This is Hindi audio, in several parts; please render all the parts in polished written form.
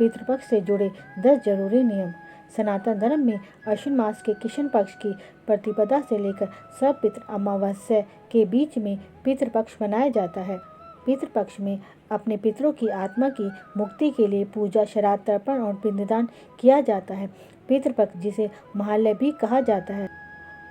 पितृपक्ष से जुड़े 10 जरूरी नियम। सनातन धर्म में अश्विन मास के कृष्ण पक्ष की प्रतिपदा से लेकर सपितृ अमावस्या के बीच में पितृपक्ष मनाया जाता है। पितृपक्ष में अपने पितरों की आत्मा की मुक्ति के लिए पूजा, श्राद्ध, तर्पण और पिंडदान किया जाता है। पितृपक्ष, जिसे महालय भी कहा जाता है,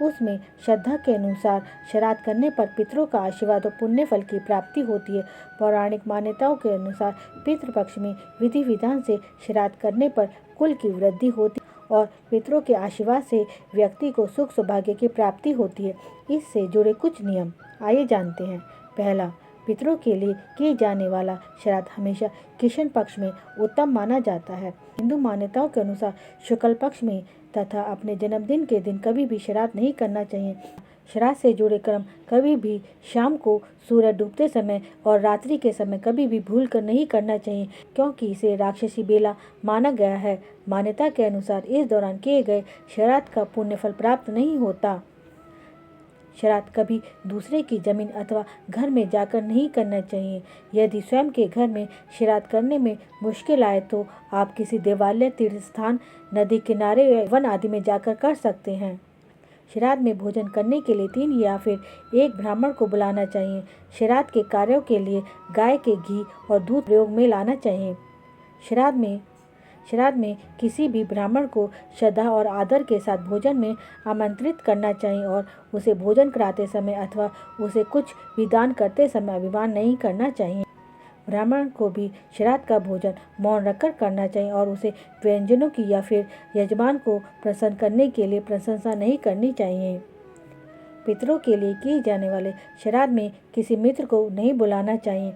उसमें श्रद्धा के अनुसार श्राद्ध करने पर पितरों का आशीर्वाद और पुण्य फल की प्राप्ति होती है। पौराणिक मान्यताओं के अनुसार पितृपक्ष में विधि विधान से श्राद्ध करने पर कुल की वृद्धि होती है और पितरों के आशीर्वाद से व्यक्ति को सुख सौभाग्य की प्राप्ति होती है। इससे जुड़े कुछ नियम आइए जानते हैं। पहला, पितरों के लिए किए जाने वाला श्राद्ध हमेशा कृष्ण पक्ष में उत्तम माना जाता है। हिंदू मान्यताओं के अनुसार शुक्ल पक्ष में तथा अपने जन्मदिन के दिन कभी भी श्राद्ध नहीं करना चाहिए। श्राद्ध से जुड़े कर्म कभी भी शाम को सूरज डूबते समय और रात्रि के समय कभी भी भूल कर नहीं करना चाहिए, क्योंकि इसे राक्षसी बेला माना गया है। मान्यता के अनुसार इस दौरान किए गए श्राद्ध का पुण्य फल प्राप्त नहीं होता। श्राद्ध कभी दूसरे की जमीन अथवा घर में जाकर नहीं करना चाहिए। यदि स्वयं के घर में श्राद्ध करने में मुश्किल आए तो आप किसी देवालय, तीर्थ स्थान, नदी किनारे या वन आदि में जाकर कर सकते हैं। श्राद्ध में भोजन करने के लिए 3 या फिर 1 ब्राह्मण को बुलाना चाहिए। श्राद्ध के कार्यों के लिए गाय के घी और दूध प्रयोग में लाना चाहिए। श्राद्ध में किसी भी ब्राह्मण को श्रद्धा और आदर के साथ भोजन में आमंत्रित करना चाहिए और उसे भोजन कराते समय अथवा उसे कुछ भी दान करते समय अभिमान नहीं करना चाहिए। ब्राह्मण को भी श्राद्ध का भोजन मौन रखकर करना चाहिए और उसे व्यंजनों की या फिर यजमान को प्रसन्न करने के लिए प्रशंसा नहीं करनी चाहिए। पितरों के लिए किए जाने वाले श्राद्ध में किसी मित्र को नहीं बुलाना चाहिए।